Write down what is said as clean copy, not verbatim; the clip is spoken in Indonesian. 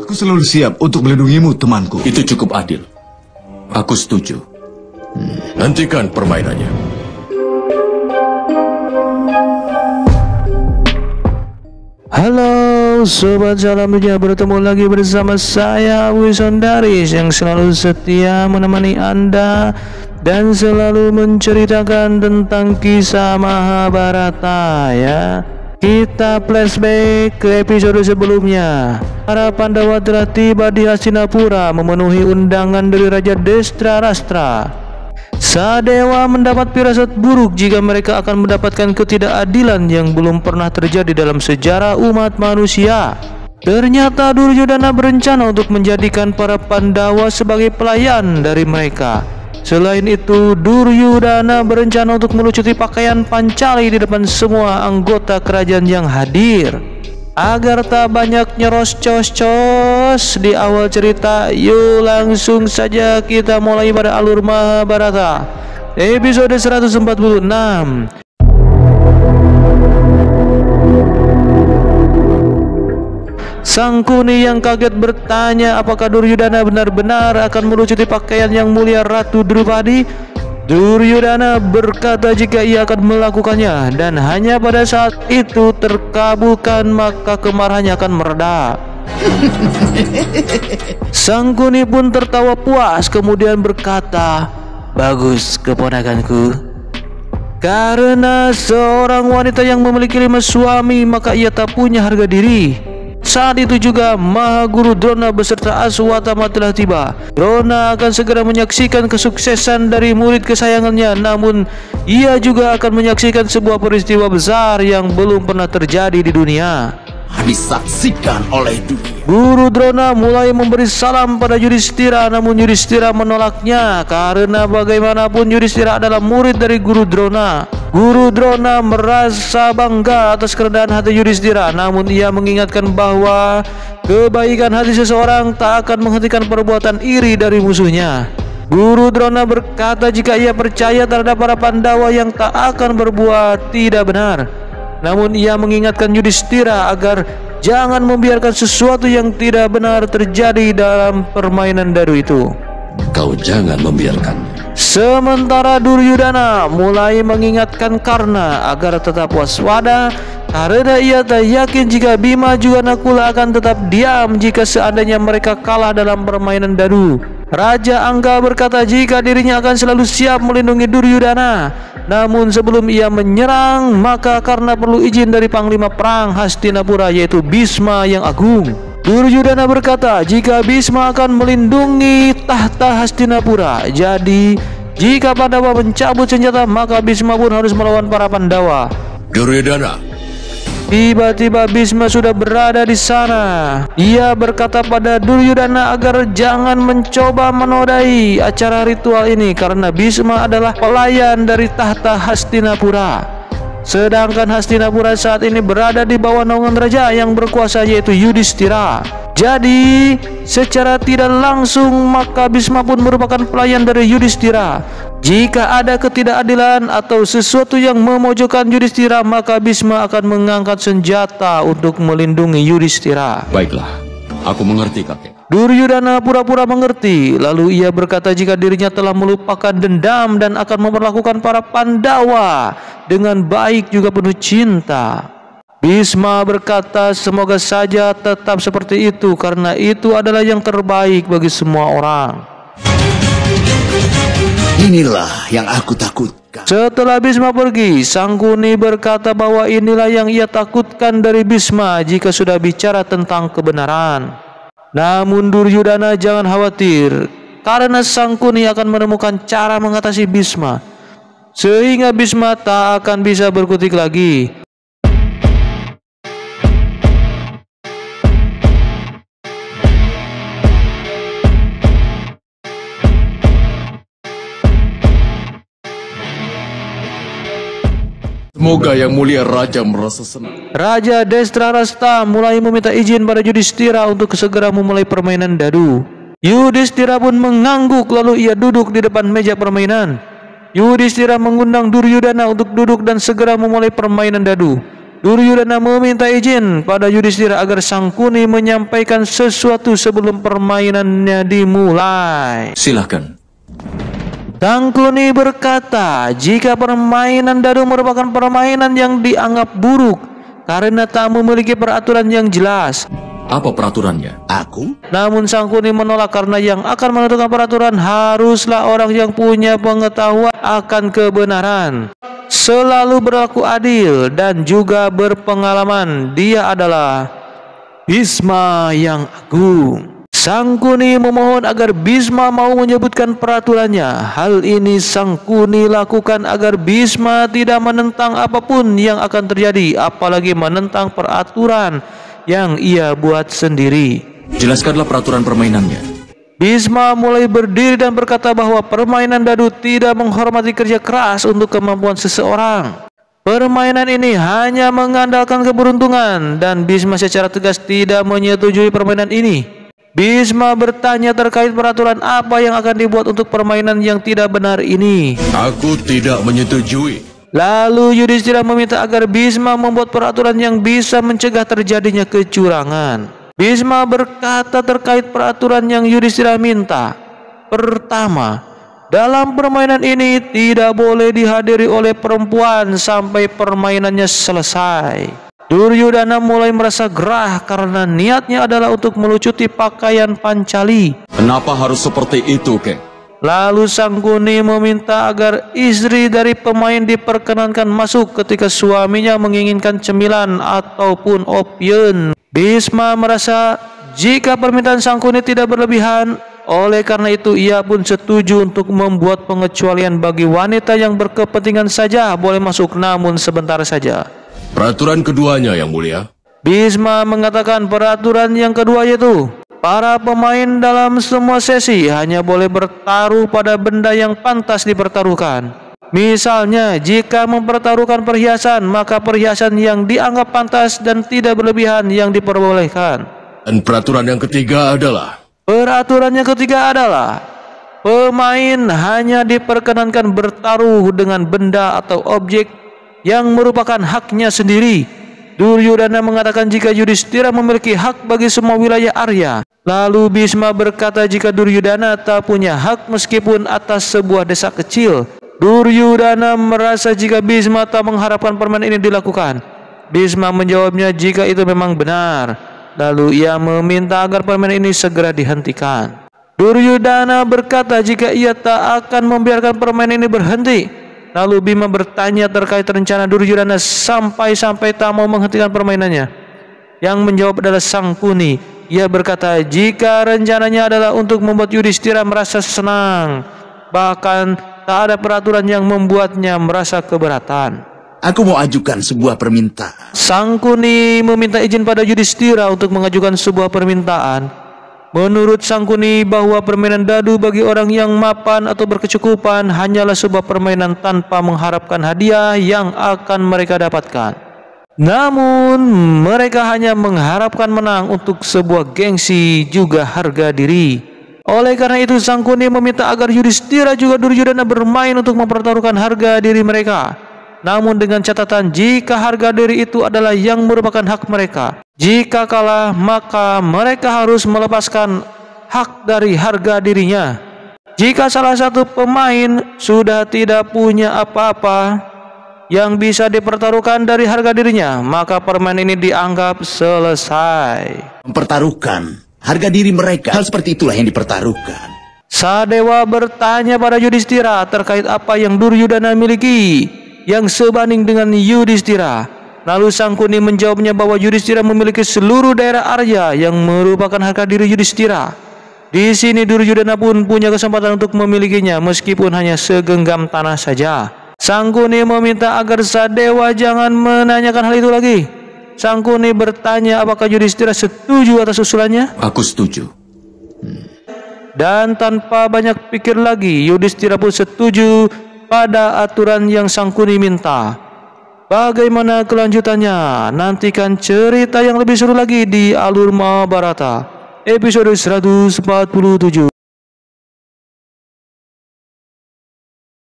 Aku selalu siap untuk melindungimu, temanku. Itu cukup adil. Aku setuju. Hentikan permainannya. Halo Sobat Salam Dunia, bertemu lagi bersama saya Wisondaris yang selalu setia menemani Anda dan selalu menceritakan tentang kisah Mahabharata ya. Kita flashback ke episode sebelumnya. Para Pandawa telah tiba di Hastinapura memenuhi undangan dari Raja Destrarastra. Sadewa mendapat firasat buruk jika mereka akan mendapatkan ketidakadilan yang belum pernah terjadi dalam sejarah umat manusia. Ternyata Duryodhana berencana untuk menjadikan para Pandawa sebagai pelayan dari mereka. Selain itu, Duryodhana berencana untuk melucuti pakaian Pancali di depan semua anggota kerajaan yang hadir. Agar tak banyak nyerocos di awal cerita, yuk langsung saja kita mulai pada alur Mahabharata episode 146. Sangkuni yang kaget bertanya apakah Duryodhana benar-benar akan melucuti pakaian yang mulia Ratu Drupadi. Duryodhana berkata jika ia akan melakukannya, dan hanya pada saat itu terkabulkan maka kemarahannya akan mereda. Sangkuni pun tertawa puas kemudian berkata, "Bagus keponakanku. Karena seorang wanita yang memiliki 5 suami maka ia tak punya harga diri." Saat itu juga Mahaguru Drona beserta Aswatthama telah tiba. Drona akan segera menyaksikan kesuksesan dari murid kesayangannya, namun ia juga akan menyaksikan sebuah peristiwa besar yang belum pernah terjadi di dunia. Disaksikan oleh dunia. Guru Drona mulai memberi salam pada Yudhishthira, namun Yudhishthira menolaknya karena bagaimanapun Yudhishthira adalah murid dari Guru Drona. Guru Drona merasa bangga atas kerendahan hati Yudhishthira, namun ia mengingatkan bahwa kebaikan hati seseorang tak akan menghentikan perbuatan iri dari musuhnya. Guru Drona berkata jika ia percaya terhadap para Pandawa yang tak akan berbuat tidak benar. Namun ia mengingatkan Yudhishthira agar jangan membiarkan sesuatu yang tidak benar terjadi dalam permainan dadu itu. Kau jangan membiarkan. Sementara Duryodhana mulai mengingatkan Karna agar tetap waspada karena ia tak yakin jika Bima juga Nakula akan tetap diam jika seandainya mereka kalah dalam permainan dadu. Raja Angga berkata jika dirinya akan selalu siap melindungi Duryodhana. Namun sebelum ia menyerang maka karena perlu izin dari Panglima Perang Hastinapura yaitu Bhisma yang agung. Duryodhana berkata jika Bhisma akan melindungi tahta Hastinapura. Jadi jika Pandawa mencabut senjata maka Bhisma pun harus melawan para Pandawa. Duryodhana. Tiba-tiba Bhisma sudah berada di sana. Ia berkata pada Duryodhana agar jangan mencoba menodai acara ritual ini karena Bhisma adalah pelayan dari tahta Hastinapura. Sedangkan Hastinapura saat ini berada di bawah naungan raja yang berkuasa yaitu Yudhishthira. Jadi secara tidak langsung maka Bhisma pun merupakan pelayan dari Yudhishthira. Jika ada ketidakadilan atau sesuatu yang memojokkan Yudhishthira maka Bhisma akan mengangkat senjata untuk melindungi Yudhishthira. Baiklah, aku mengerti kakek. Duryodhana pura-pura mengerti. Lalu ia berkata jika dirinya telah melupakan dendam dan akan memperlakukan para Pandawa dengan baik juga penuh cinta. Bhisma berkata semoga saja tetap seperti itu karena itu adalah yang terbaik bagi semua orang. Inilah yang aku takutkan. Setelah Bhisma pergi, Sangkuni berkata bahwa inilah yang ia takutkan dari Bhisma jika sudah bicara tentang kebenaran. Namun Duryodhana jangan khawatir karena Sangkuni akan menemukan cara mengatasi Bhisma sehingga Bhisma tak akan bisa berkutik lagi. Semoga yang mulia raja merasa senang. Raja Destrarastra mulai meminta izin pada Yudhishthira untuk segera memulai permainan dadu. Yudhishthira pun mengangguk lalu ia duduk di depan meja permainan. Yudhishthira mengundang Duryodhana untuk duduk dan segera memulai permainan dadu. Duryudana meminta izin pada Yudhistira agar Sangkuni menyampaikan sesuatu sebelum permainannya dimulai. Silahkan. Sangkuni berkata, jika permainan dadu merupakan permainan yang dianggap buruk karena tak memiliki peraturan yang jelas. Apa peraturannya? Namun Sangkuni menolak karena yang akan menentukan peraturan haruslah orang yang punya pengetahuan akan kebenaran, selalu berlaku adil dan juga berpengalaman. Dia adalah Bhisma yang agung. Sangkuni memohon agar Bhisma mau menyebutkan peraturannya. Hal ini Sangkuni lakukan agar Bhisma tidak menentang apapun yang akan terjadi, apalagi menentang peraturan yang ia buat sendiri. Jelaskanlah peraturan permainannya. Bhisma mulai berdiri dan berkata bahwa permainan dadu tidak menghormati kerja keras untuk kemampuan seseorang. Permainan ini hanya mengandalkan keberuntungan dan Bhisma secara tegas tidak menyetujui permainan ini. Bhisma bertanya terkait peraturan apa yang akan dibuat untuk permainan yang tidak benar ini. Aku tidak menyetujui. Lalu Yudhistira meminta agar Bhisma membuat peraturan yang bisa mencegah terjadinya kecurangan. Bhisma berkata terkait peraturan yang Yudhistira minta. Pertama, dalam permainan ini tidak boleh dihadiri oleh perempuan sampai permainannya selesai. Duryudana mulai merasa gerah karena niatnya adalah untuk melucuti pakaian Pancali. Kenapa harus seperti itu, Kek? Lalu Sangkuni meminta agar istri dari pemain diperkenankan masuk ketika suaminya menginginkan cemilan ataupun opium. Bhisma merasa jika permintaan Sangkuni tidak berlebihan, oleh karena itu ia pun setuju untuk membuat pengecualian bagi wanita yang berkepentingan saja boleh masuk, namun sebentar saja. Peraturan keduanya, Yang Mulia. Bhisma mengatakan peraturan yang kedua yaitu para pemain dalam semua sesi hanya boleh bertaruh pada benda yang pantas dipertaruhkan. Misalnya, jika mempertaruhkan perhiasan, maka perhiasan yang dianggap pantas dan tidak berlebihan yang diperbolehkan. Dan peraturan yang ketiga adalah pemain hanya diperkenankan bertaruh dengan benda atau objek yang merupakan haknya sendiri. Duryudana mengatakan jika Yudhistira memiliki hak bagi semua wilayah Arya. Lalu Bhisma berkata jika Duryudana tak punya hak meskipun atas sebuah desa kecil. Duryudana merasa jika Bhisma tak mengharapkan permainan ini dilakukan. Bhisma menjawabnya jika itu memang benar. Lalu ia meminta agar permainan ini segera dihentikan. Duryudana berkata jika ia tak akan membiarkan permainan ini berhenti. Lalu Bima bertanya terkait rencana Duryudana sampai-sampai tak mau menghentikan permainannya. Yang menjawab adalah Sangkuni. Ia berkata jika rencananya adalah untuk membuat Yudhistira merasa senang, bahkan tak ada peraturan yang membuatnya merasa keberatan. Aku mau ajukan sebuah permintaan. Sangkuni meminta izin pada Yudhistira untuk mengajukan sebuah permintaan. Menurut Sangkuni bahwa permainan dadu bagi orang yang mapan atau berkecukupan hanyalah sebuah permainan tanpa mengharapkan hadiah yang akan mereka dapatkan. Namun mereka hanya mengharapkan menang untuk sebuah gengsi juga harga diri. Oleh karena itu Sangkuni meminta agar Yudhistira juga Duryudana bermain untuk mempertaruhkan harga diri mereka. Namun dengan catatan jika harga diri itu adalah yang merupakan hak mereka. Jika kalah maka mereka harus melepaskan hak dari harga dirinya. Jika salah satu pemain sudah tidak punya apa-apa yang bisa dipertaruhkan dari harga dirinya, maka permainan ini dianggap selesai. Mempertaruhkan harga diri mereka, hal seperti itulah yang dipertaruhkan. Sadewa bertanya pada Yudhistira terkait apa yang Duryudana miliki yang sebanding dengan Yudhistira. Lalu Sangkuni menjawabnya bahwa Yudhistira memiliki seluruh daerah Arya yang merupakan harga diri Yudhistira. Di sini Duryudana pun punya kesempatan untuk memilikinya meskipun hanya segenggam tanah saja. Sangkuni meminta agar Sadewa jangan menanyakan hal itu lagi. Sangkuni bertanya apakah Yudhistira setuju atas usulannya. Aku setuju. Dan tanpa banyak pikir lagi Yudhistira pun setuju pada aturan yang Sangkuni minta. Bagaimana kelanjutannya? Nantikan cerita yang lebih seru lagi di Alur Mahabharata episode 147.